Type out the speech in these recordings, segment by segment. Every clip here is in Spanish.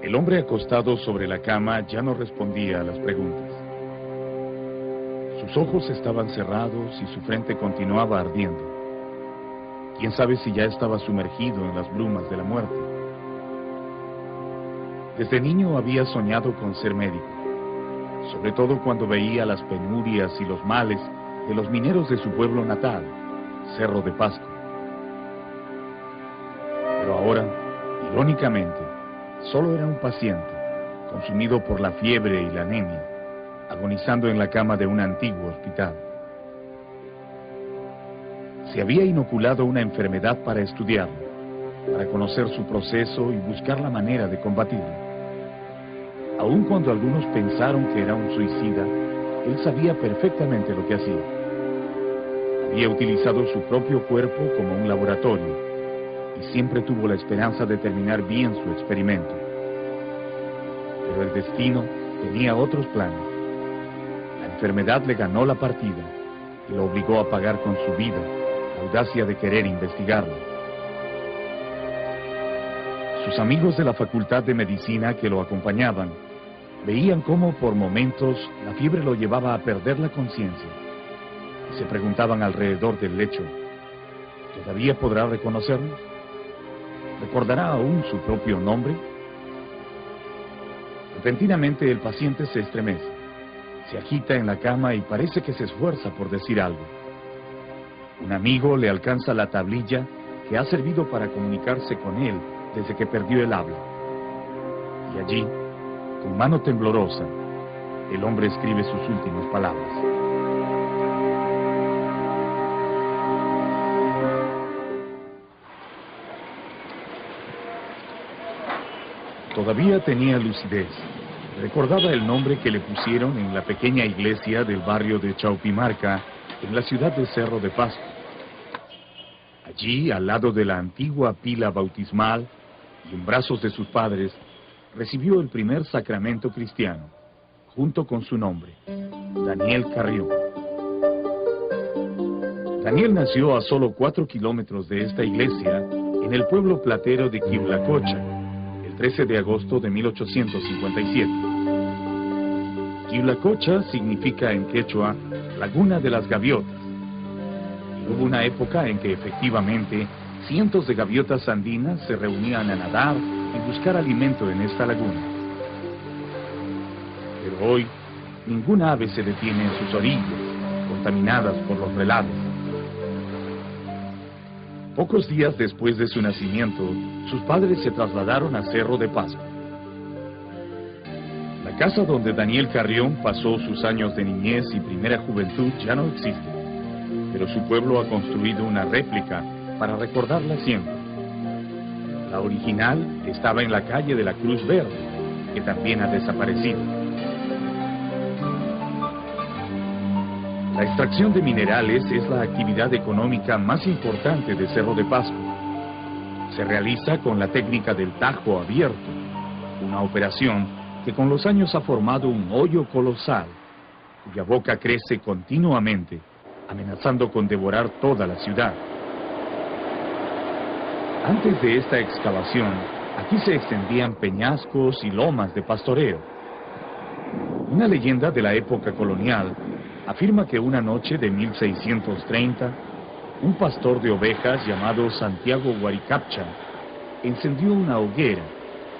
El hombre acostado sobre la cama ya no respondía a las preguntas. Sus ojos estaban cerrados y su frente continuaba ardiendo. Quién sabe si ya estaba sumergido en las brumas de la muerte. Desde niño había soñado con ser médico, sobre todo cuando veía las penurias y los males de los mineros de su pueblo natal, Cerro de Pasco. Pero ahora, irónicamente, solo era un paciente, consumido por la fiebre y la anemia, agonizando en la cama de un antiguo hospital. Se había inoculado una enfermedad para estudiarlo, para conocer su proceso y buscar la manera de combatirlo. Aun cuando algunos pensaron que era un suicida, él sabía perfectamente lo que hacía. Había utilizado su propio cuerpo como un laboratorio y siempre tuvo la esperanza de terminar bien su experimento. Pero el destino tenía otros planes. La enfermedad le ganó la partida y lo obligó a pagar con su vida la audacia de querer investigarlo. Sus amigos de la Facultad de Medicina que lo acompañaban veían cómo por momentos la fiebre lo llevaba a perder la conciencia y se preguntaban alrededor del lecho: ¿todavía podrá reconocernos? ¿Recordará aún su propio nombre? Repentinamente el paciente se estremece, se agita en la cama y parece que se esfuerza por decir algo. Un amigo le alcanza la tablilla que ha servido para comunicarse con él desde que perdió el habla. Y allí, con mano temblorosa, el hombre escribe sus últimas palabras. Todavía tenía lucidez. Recordaba el nombre que le pusieron en la pequeña iglesia del barrio de Chaupimarca, en la ciudad de Cerro de Pasco. Allí, al lado de la antigua pila bautismal y en brazos de sus padres, recibió el primer sacramento cristiano, junto con su nombre, Daniel Carrión. Daniel nació a solo 4 kilómetros de esta iglesia, en el pueblo platero de Quiulacocha, el 13 de agosto de 1857. Quiulacocha significa en quechua Laguna de las Gaviotas. Y hubo una época en que efectivamente cientos de gaviotas andinas se reunían a nadar y buscar alimento en esta laguna. Pero hoy, ninguna ave se detiene en sus orillas, contaminadas por los relaves. Pocos días después de su nacimiento, sus padres se trasladaron a Cerro de Pasco. La casa donde Daniel Carrión pasó sus años de niñez y primera juventud ya no existe, pero su pueblo ha construido una réplica para recordarla siempre. La original estaba en la calle de la Cruz Verde, que también ha desaparecido. La extracción de minerales es la actividad económica más importante de Cerro de Pasco. Se realiza con la técnica del tajo abierto, una operación que con los años ha formado un hoyo colosal, cuya boca crece continuamente, amenazando con devorar toda la ciudad. Antes de esta excavación, aquí se extendían peñascos y lomas de pastoreo. Una leyenda de la época colonial afirma que una noche de 1630, un pastor de ovejas llamado Santiago Guaricapcha encendió una hoguera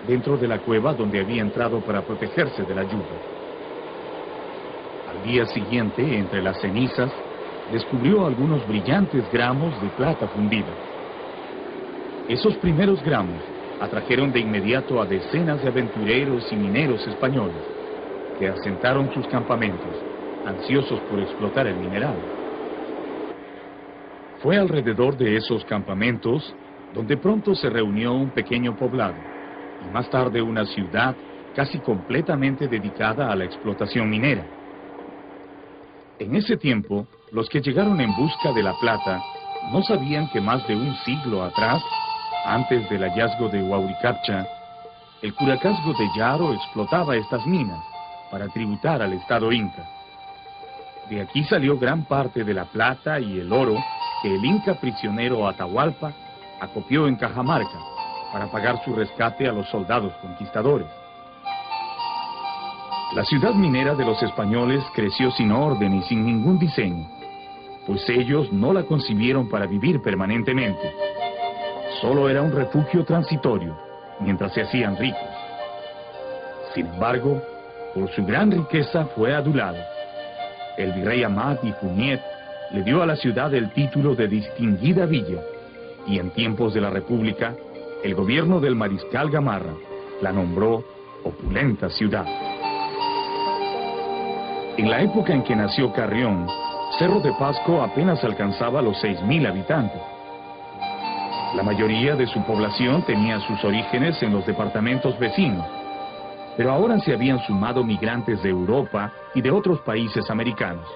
dentro de la cueva donde había entrado para protegerse de la lluvia. Al día siguiente, entre las cenizas, descubrió algunos brillantes gramos de plata fundida. Esos primeros gramos atrajeron de inmediato a decenas de aventureros y mineros españoles que asentaron sus campamentos, ansiosos por explotar el mineral. Fue alrededor de esos campamentos donde pronto se reunió un pequeño poblado y más tarde una ciudad casi completamente dedicada a la explotación minera. En ese tiempo, los que llegaron en busca de la plata no sabían que más de un siglo atrás, antes del hallazgo de Huauricapcha, el Curacazgo de Yaro explotaba estas minas para tributar al Estado Inca. De aquí salió gran parte de la plata y el oro que el Inca prisionero Atahualpa acopió en Cajamarca, para pagar su rescate a los soldados conquistadores. La ciudad minera de los españoles creció sin orden y sin ningún diseño, pues ellos no la concibieron para vivir permanentemente. Solo era un refugio transitorio, mientras se hacían ricos. Sin embargo, por su gran riqueza fue adulado. El virrey Amat y Junyent le dio a la ciudad el título de distinguida villa, y en tiempos de la República, el gobierno del mariscal Gamarra la nombró opulenta ciudad. En la época en que nació Carrión, Cerro de Pasco apenas alcanzaba los 6.000 habitantes. La mayoría de su población tenía sus orígenes en los departamentos vecinos, pero ahora se habían sumado migrantes de Europa y de otros países americanos.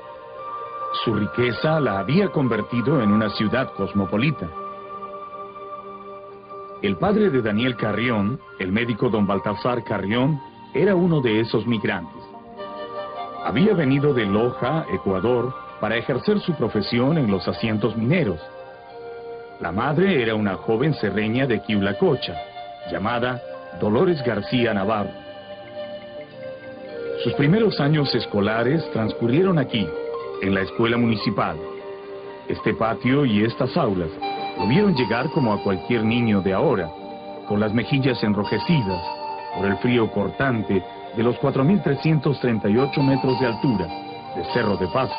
Su riqueza la había convertido en una ciudad cosmopolita. El padre de Daniel Carrión, el médico don Baltasar Carrión, era uno de esos migrantes. Había venido de Loja, Ecuador, para ejercer su profesión en los asientos mineros. La madre era una joven serreña de Quiulacocha, llamada Dolores García Navarro. Sus primeros años escolares transcurrieron aquí, en la escuela municipal. Este patio y estas aulas lo vieron llegar como a cualquier niño de ahora, con las mejillas enrojecidas por el frío cortante de los 4.338 metros de altura de Cerro de Pasco.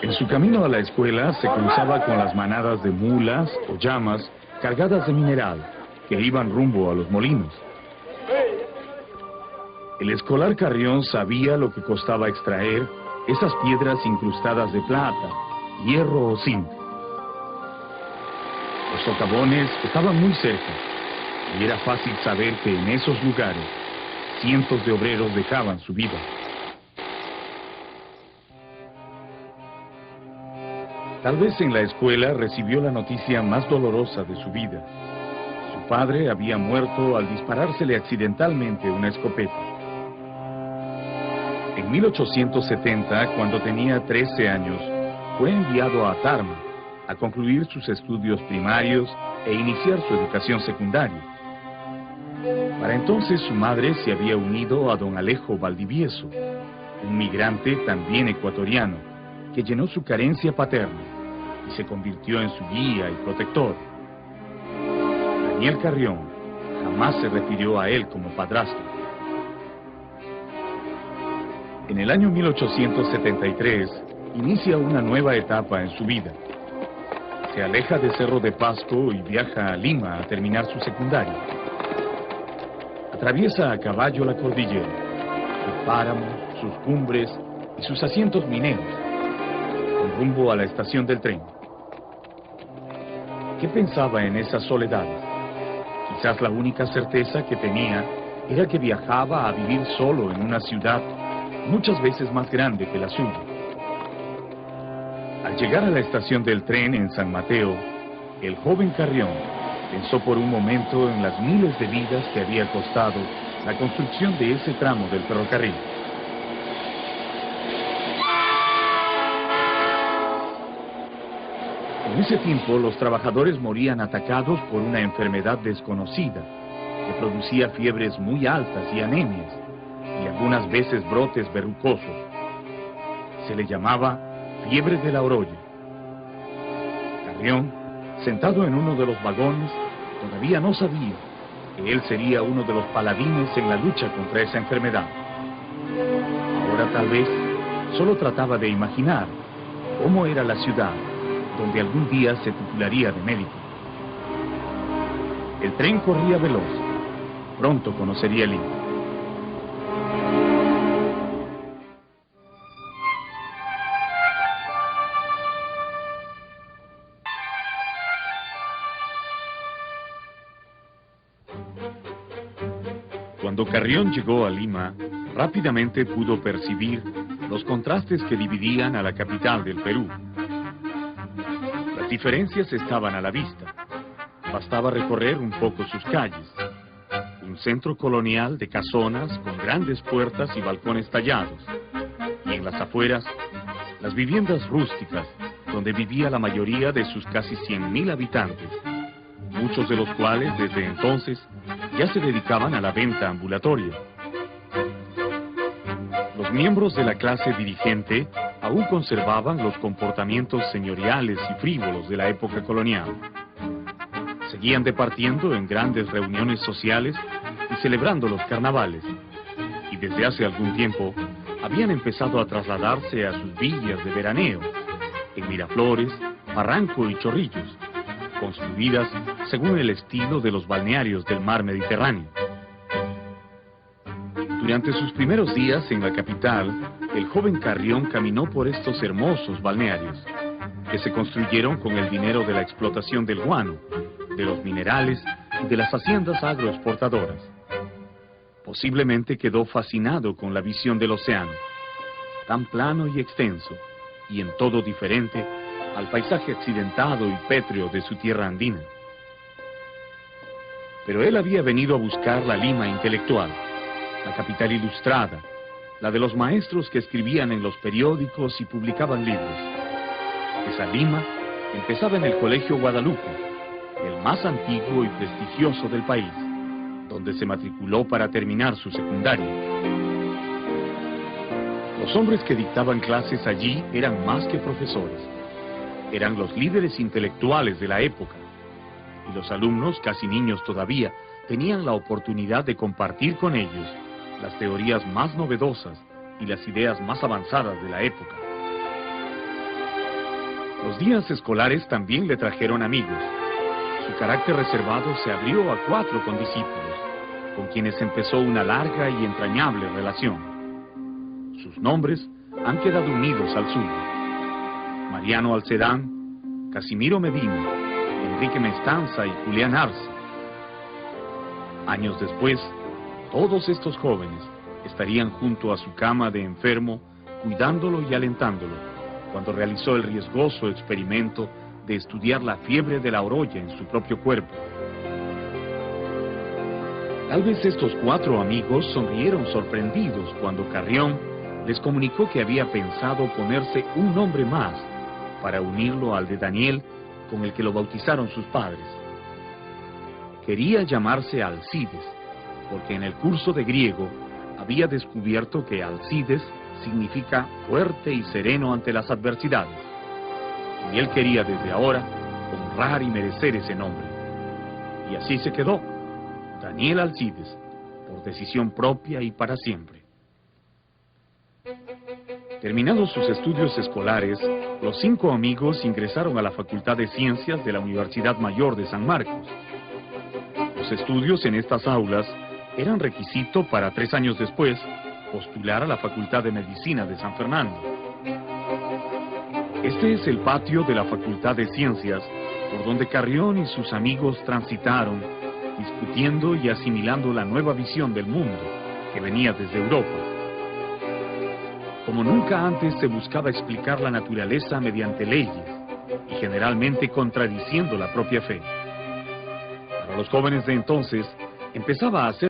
En su camino a la escuela se cruzaba con las manadas de mulas o llamas cargadas de mineral que iban rumbo a los molinos. El escolar Carrión sabía lo que costaba extraer esas piedras incrustadas de plata, hierro o zinc. Los socavones estaban muy cerca y era fácil saber que en esos lugares cientos de obreros dejaban su vida. Tal vez en la escuela recibió la noticia más dolorosa de su vida. Su padre había muerto al disparársele accidentalmente una escopeta. En 1870, cuando tenía 13 años, fue enviado a Tarma a concluir sus estudios primarios e iniciar su educación secundaria. Para entonces su madre se había unido a don Alejo Valdivieso, un migrante también ecuatoriano, que llenó su carencia paterna y se convirtió en su guía y protector. Daniel Carrión jamás se refirió a él como padrastro. En el año 1873, inicia una nueva etapa en su vida. Se aleja de Cerro de Pasco y viaja a Lima a terminar su secundaria. Atraviesa a caballo la cordillera, el páramo, sus cumbres y sus asientos mineros, con rumbo a la estación del tren. ¿Qué pensaba en esas soledades? Quizás la única certeza que tenía era que viajaba a vivir solo en una ciudad muchas veces más grande que la suya. Al llegar a la estación del tren en San Mateo, el joven Carrión pensó por un momento en las miles de vidas que había costado la construcción de ese tramo del ferrocarril. En ese tiempo, los trabajadores morían atacados por una enfermedad desconocida que producía fiebres muy altas y anemias, y algunas veces brotes verrucosos. Se le llamaba fiebre de la Oroya. Carrión, sentado en uno de los vagones, todavía no sabía que él sería uno de los paladines en la lucha contra esa enfermedad. Ahora tal vez solo trataba de imaginar cómo era la ciudad donde algún día se titularía de médico. El tren corría veloz. Pronto conocería Lima. Cuando Carrión llegó a Lima, rápidamente pudo percibir los contrastes que dividían a la capital del Perú. Las diferencias estaban a la vista. Bastaba recorrer un poco sus calles. Un centro colonial de casonas con grandes puertas y balcones tallados. Y en las afueras, las viviendas rústicas donde vivía la mayoría de sus casi 100.000 habitantes, muchos de los cuales desde entonces ya se dedicaban a la venta ambulatoria. Los miembros de la clase dirigente aún conservaban los comportamientos señoriales y frívolos de la época colonial. Seguían departiendo en grandes reuniones sociales y celebrando los carnavales, y desde hace algún tiempo habían empezado a trasladarse a sus villas de veraneo, en Miraflores, Barranco y Chorrillos, construidas según el estilo de los balnearios del mar Mediterráneo. Durante sus primeros días en la capital, el joven Carrión caminó por estos hermosos balnearios, que se construyeron con el dinero de la explotación del guano, de los minerales y de las haciendas agroexportadoras. Posiblemente quedó fascinado con la visión del océano, tan plano y extenso, y en todo diferente al paisaje accidentado y pétreo de su tierra andina. Pero él había venido a buscar la Lima intelectual, la capital ilustrada, la de los maestros que escribían en los periódicos y publicaban libros. Esa Lima empezaba en el Colegio Guadalupe, el más antiguo y prestigioso del país, donde se matriculó para terminar su secundaria. Los hombres que dictaban clases allí eran más que profesores, eran los líderes intelectuales de la época, y los alumnos, casi niños todavía, tenían la oportunidad de compartir con ellos las teorías más novedosas y las ideas más avanzadas de la época. Los días escolares también le trajeron amigos. Su carácter reservado se abrió a 4 condiscípulos, con quienes empezó una larga y entrañable relación. Sus nombres han quedado unidos al suyo: Mariano Alcedán, Casimiro Medina, Enrique Mestanza y Julián Arce. Años después, todos estos jóvenes estarían junto a su cama de enfermo, cuidándolo y alentándolo, cuando realizó el riesgoso experimento de estudiar la fiebre de la oroya en su propio cuerpo. Tal vez estos 4 amigos sonrieron sorprendidos cuando Carrión les comunicó que había pensado ponerse un nombre más para unirlo al de Daniel, con el que lo bautizaron sus padres. Quería llamarse Alcides, porque en el curso de griego había descubierto que Alcides significa fuerte y sereno ante las adversidades, y él quería desde ahora honrar y merecer ese nombre. Y así se quedó, Daniel Alcides, por decisión propia y para siempre. Terminados sus estudios escolares, los 5 amigos ingresaron a la Facultad de Ciencias de la Universidad Mayor de San Marcos. Los estudios en estas aulas eran requisito para 3 años después postular a la Facultad de Medicina de San Fernando. Este es el patio de la Facultad de Ciencias, por donde Carrión y sus amigos transitaron, discutiendo y asimilando la nueva visión del mundo que venía desde Europa. Como nunca antes se buscaba explicar la naturaleza mediante leyes, y generalmente contradiciendo la propia fe. Para los jóvenes de entonces, empezaba a ser